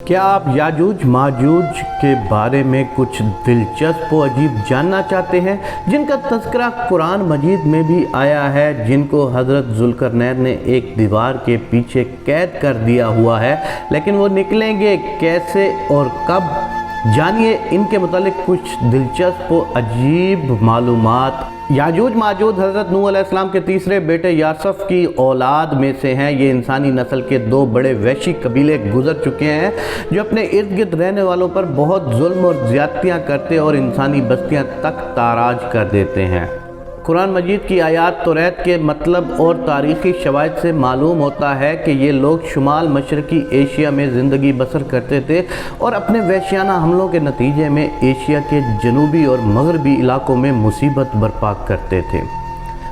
کیا آپ یاجوج ماجوج کے بارے میں کچھ دلچسپ و عجیب جاننا چاہتے ہیں جن کا تذکرہ قرآن مجید میں بھی آیا ہے، جن کو حضرت ذوالقرنین نے ایک دیوار کے پیچھے قید کر دیا ہوا ہے، لیکن وہ نکلیں گے کیسے اور کب؟ جانیے ان کے متعلق کچھ دلچسپ و عجیب معلومات۔ یاجوج ماجوج حضرت نوح علیہ السلام کے تیسرے بیٹے یاسف کی اولاد میں سے ہیں۔ یہ انسانی نسل کے دو بڑے وحشی قبیلے گزر چکے ہیں جو اپنے ارد گرد رہنے والوں پر بہت ظلم اور زیادتیاں کرتے اور انسانی بستیاں تک تاراج کر دیتے ہیں۔ قرآن مجید کی آیات توریت کے مطلب اور تاریخی شواہد سے معلوم ہوتا ہے کہ یہ لوگ شمال مشرقی ایشیا میں زندگی بسر کرتے تھے اور اپنے وحشیانہ حملوں کے نتیجے میں ایشیا کے جنوبی اور مغربی علاقوں میں مصیبت برپا کرتے تھے۔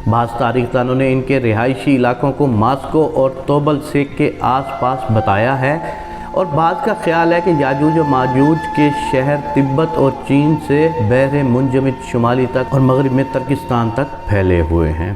بعض تاریخ دانوں نے ان کے رہائشی علاقوں کو ماسکو اور توبل سیک کے آس پاس بتایا ہے، اور بعض کا خیال ہے کہ یاجوج و ماجوج کے شہر تبت اور چین سے بحر منجمد شمالی تک اور مغرب میں ترکستان تک پھیلے ہوئے ہیں۔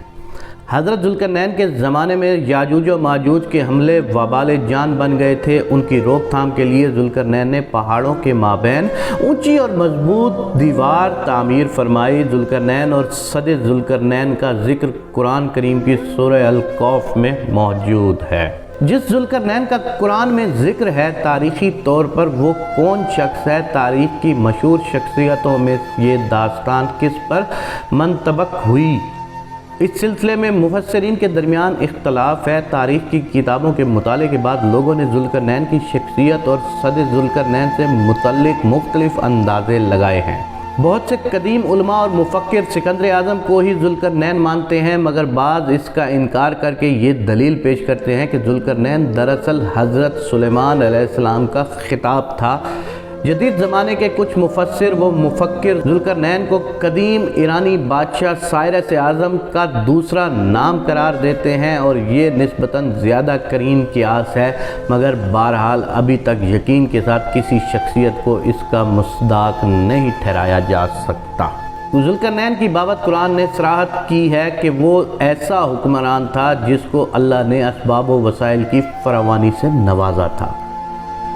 حضرت ذوالقرنین کے زمانے میں یاجوج و ماجوج کے حملے وبال جان بن گئے تھے۔ ان کی روک تھام کے لیے ذوالقرنین نے پہاڑوں کے مابین اونچی اور مضبوط دیوار تعمیر فرمائی۔ ذوالقرنین اور صد ذوالقرنین کا ذکر قرآن کریم کی سورہ الکہف میں موجود ہے۔ جس ذوالقرنین کا قرآن میں ذکر ہے، تاریخی طور پر وہ کون شخص ہے؟ تاریخ کی مشہور شخصیتوں میں یہ داستان کس پر منطبق ہوئی؟ اس سلسلے میں مفسرین کے درمیان اختلاف ہے۔ تاریخ کی کتابوں کے مطالعے کے بعد لوگوں نے ذوالقرنین کی شخصیت اور صد ذوالقرنین سے متعلق مختلف اندازے لگائے ہیں۔ بہت سے قدیم علماء اور مفکر سکندر اعظم کو ہی ذوالقرنین مانتے ہیں، مگر بعض اس کا انکار کر کے یہ دلیل پیش کرتے ہیں کہ ذوالقرنین دراصل حضرت سلیمان علیہ السلام کا خطاب تھا۔ جدید زمانے کے کچھ مفسر و مفکر ذوالقرنین کو قدیم ایرانی بادشاہ سائرس اعظم کا دوسرا نام قرار دیتے ہیں، اور یہ نسبتاً زیادہ قرین قیاس ہے، مگر بہرحال ابھی تک یقین کے ساتھ کسی شخصیت کو اس کا مصداق نہیں ٹھہرایا جا سکتا۔ ذوالقرنین کی بابت قرآن نے صراحت کی ہے کہ وہ ایسا حکمران تھا جس کو اللہ نے اسباب و وسائل کی فراوانی سے نوازا تھا۔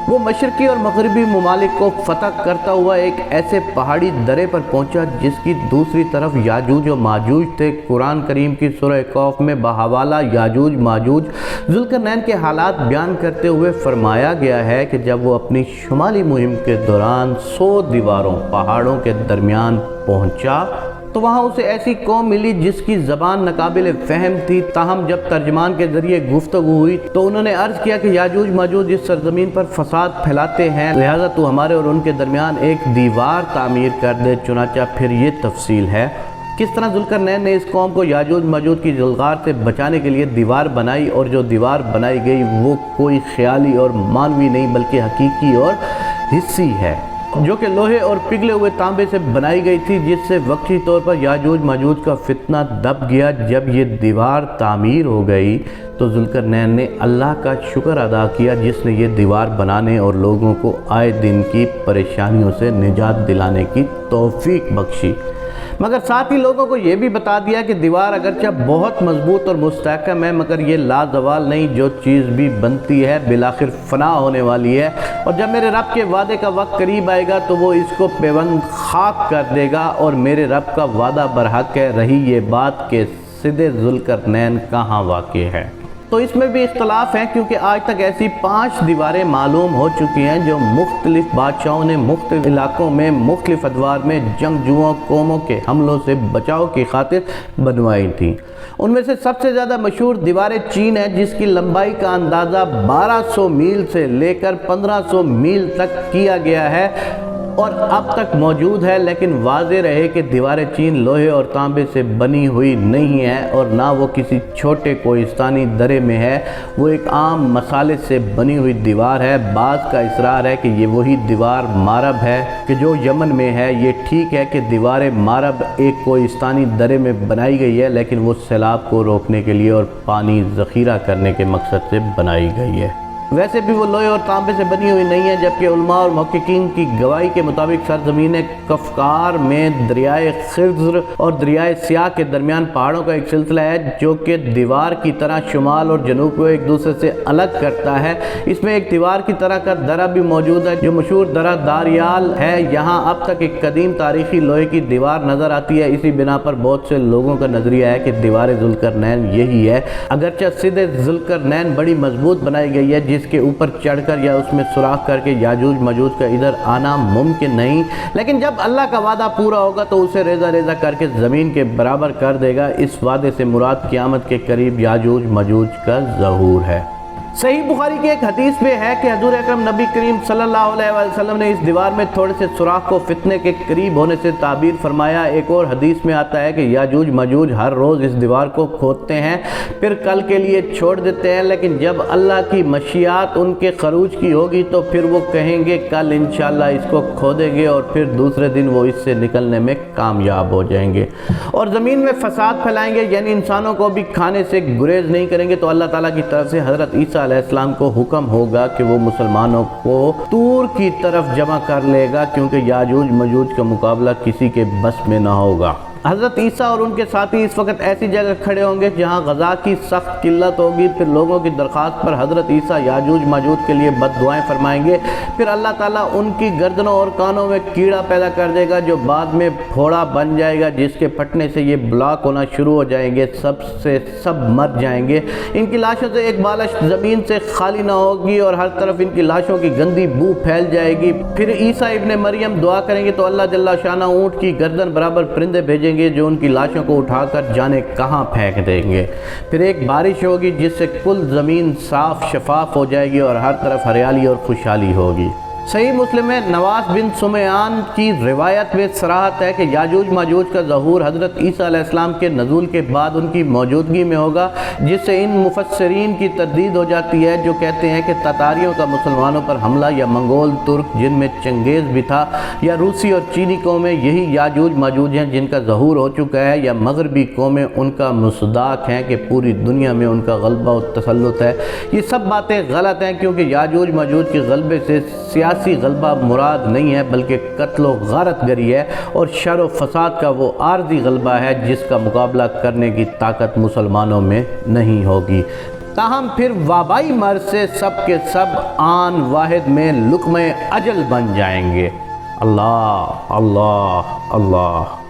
وہ مشرقی اور مغربی ممالک کو فتح کرتا ہوا ایک ایسے پہاڑی درے پر پہنچا جس کی دوسری طرف یاجوج و ماجوج تھے۔ قرآن کریم کی سورہ کہف میں بحوالہ یاجوج ماجوج ذوالقرنین کے حالات بیان کرتے ہوئے فرمایا گیا ہے کہ جب وہ اپنی شمالی مہم کے دوران 100 دیواروں پہاڑوں کے درمیان پہنچا تو وہاں اسے ایسی قوم ملی جس کی زبان ناقابل فہم تھی، تاہم جب ترجمان کے ذریعے گفتگو ہوئی تو انہوں نے عرض کیا کہ یاجوج ماجوج اس سرزمین پر فساد پھیلاتے ہیں، لہٰذا تو ہمارے اور ان کے درمیان ایک دیوار تعمیر کر دے۔ چنانچہ پھر یہ تفصیل ہے کس طرح ذوالقرنین نے اس قوم کو یاجوج ماجوج کی جلغار سے بچانے کے لیے دیوار بنائی، اور جو دیوار بنائی گئی وہ کوئی خیالی اور مانوی نہیں بلکہ حقیقی اور حسی ہے، جو کہ لوہے اور پگھلے ہوئے تانبے سے بنائی گئی تھی، جس سے وقتی طور پر یاجوج ماجوج کا فتنہ دب گیا۔ جب یہ دیوار تعمیر ہو گئی تو ذوالقرنین نے اللہ کا شکر ادا کیا جس نے یہ دیوار بنانے اور لوگوں کو آئے دن کی پریشانیوں سے نجات دلانے کی توفیق بخشی، مگر ساتھ ہی لوگوں کو یہ بھی بتا دیا کہ دیوار اگرچہ بہت مضبوط اور مستحکم ہے، مگر یہ لازوال نہیں، جو چیز بھی بنتی ہے بالآخر فنا ہونے والی ہے، اور جب میرے رب کے وعدے کا وقت قریب آئے گا تو وہ اس کو پیوند خاک کر دے گا، اور میرے رب کا وعدہ برحق ہے۔ رہی یہ بات کہ صد ذوالقرنین کہاں واقع ہے، تو اس میں بھی اختلاف ہے، کیونکہ آج تک ایسی 5 دیواریں معلوم ہو چکی ہیں جو مختلف بادشاہوں نے مختلف علاقوں میں مختلف ادوار میں جنگجوؤں قوموں کے حملوں سے بچاؤ کی خاطر بنوائی تھیں۔ ان میں سے سب سے زیادہ مشہور دیوار چین ہے، جس کی لمبائی کا اندازہ 1200 میل سے لے کر 1500 میل تک کیا گیا ہے اور اب تک موجود ہے، لیکن واضح رہے کہ دیوار چین لوہے اور تانبے سے بنی ہوئی نہیں ہے اور نہ وہ کسی چھوٹے کوہستانی درے میں ہے، وہ ایک عام مسالے سے بنی ہوئی دیوار ہے۔ بعض کا اصرار ہے کہ یہ وہی دیوار مارب ہے کہ جو یمن میں ہے۔ یہ ٹھیک ہے کہ دیوار مارب ایک کوہستانی درے میں بنائی گئی ہے، لیکن وہ سیلاب کو روکنے کے لیے اور پانی ذخیرہ کرنے کے مقصد سے بنائی گئی ہے۔ ویسے بھی وہ لوہے اور تانبے سے بنی ہوئی نہیں ہے، جبکہ علماء اور محققین کی گواہی کے مطابق سرزمین کفکار میں دریائے خضر اور دریائے سیاہ کے درمیان پہاڑوں کا ایک سلسلہ ہے جو کہ دیوار کی طرح شمال اور جنوب کو ایک دوسرے سے الگ کرتا ہے۔ اس میں ایک دیوار کی طرح کا درہ بھی موجود ہے جو مشہور درہ داریال ہے۔ یہاں اب تک ایک قدیم تاریخی لوہے کی دیوار نظر آتی ہے۔ اسی بنا پر بہت سے لوگوں کا نظریہ ہے کہ دیوار ذوالقرنین یہی ہے، اگرچہ سدھ ذوالقرنین بڑی مضبوط بنائی گئی ہے جس کے اوپر چڑھ کر یا اس میں سوراخ کر کے یاجوج ماجوج کا ادھر آنا ممکن نہیں، لیکن جب اللہ کا وعدہ پورا ہوگا تو اسے ریزہ ریزہ کر کے زمین کے برابر کر دے گا۔ اس وعدے سے مراد قیامت کے قریب یاجوج ماجوج کا ظہور ہے۔ صحیح بخاری کی ایک حدیث میں ہے کہ حضور اکرم نبی کریم صلی اللہ علیہ وسلم نے اس دیوار میں تھوڑے سے سوراخ کو فتنے کے قریب ہونے سے تعبیر فرمایا۔ ایک اور حدیث میں آتا ہے کہ یاجوج ماجوج ہر روز اس دیوار کو کھودتے ہیں پھر کل کے لیے چھوڑ دیتے ہیں، لیکن جب اللہ کی مشیات ان کے خروج کی ہوگی تو پھر وہ کہیں گے کل انشاءاللہ اس کو کھودیں گے، اور پھر دوسرے دن وہ اس سے نکلنے میں کامیاب ہو جائیں گے اور زمین میں فساد پھیلائیں گے، یعنی انسانوں کو بھی کھانے سے گریز نہیں کریں گے۔ تو اللہ تعالیٰ کی طرف سے حضرت عیسیٰ علیہ السلام کو حکم ہوگا کہ وہ مسلمانوں کو طور کی طرف جمع کر لے گا، کیونکہ یاجوج ماجوج کا مقابلہ کسی کے بس میں نہ ہوگا۔ حضرت عیسیٰ اور ان کے ساتھی اس وقت ایسی جگہ کھڑے ہوں گے جہاں غذا کی سخت قلت ہوگی، پھر لوگوں کی درخواست پر حضرت عیسیٰ یاجوج ماجوج کے لیے بد دعائیں فرمائیں گے، پھر اللہ تعالیٰ ان کی گردنوں اور کانوں میں کیڑا پیدا کر دے گا جو بعد میں پھوڑا بن جائے گا، جس کے پھٹنے سے یہ بلاک ہونا شروع ہو جائیں گے، سب مر جائیں گے۔ ان کی لاشوں سے ایک بالش زمین سے خالی نہ ہوگی اور ہر طرف ان کی لاشوں کی گندی بو پھیل جائے گی۔ پھر عیسیٰ ابن مریم دعا کریں گے تو اللہ جل شانہ اونٹ کی گردن برابر پرندے بھیجیں گے جو ان کی لاشوں کو اٹھا کر جانے کہاں پھینک دیں گے۔ پھر ایک بارش ہوگی جس سے کل زمین صاف شفاف ہو جائے گی اور ہر طرف ہریالی اور خوشحالی ہوگی۔ صحیح مسلم میں نواس بن سمیان کی روایت میں صراحت ہے کہ یاجوج ماجوج کا ظہور حضرت عیسیٰ علیہ السلام کے نزول کے بعد ان کی موجودگی میں ہوگا، جس سے ان مفسرین کی تردید ہو جاتی ہے جو کہتے ہیں کہ تتاریوں کا مسلمانوں پر حملہ یا منگول ترک جن میں چنگیز بھی تھا یا روسی اور چینی قومیں یہی یاجوج ماجوج ہیں جن کا ظہور ہو چکا ہے، یا مغربی قومیں ان کا مصداق ہیں کہ پوری دنیا میں ان کا غلبہ و تسلط ہے۔ یہ سب باتیں غلط ہیں، کیونکہ یاجوج ماجوج کے غلبے سے سیاسی غلبہ مراد نہیں ہے بلکہ قتل و غارت گری ہے اور شر و فساد کا وہ عارضی غلبہ ہے جس کا مقابلہ کرنے کی طاقت مسلمانوں میں نہیں ہوگی۔ تاہم پھر وبائی مرض سے سب کے سب آن واحد میں لقمہ اجل بن جائیں گے۔ اللہ اللہ اللہ۔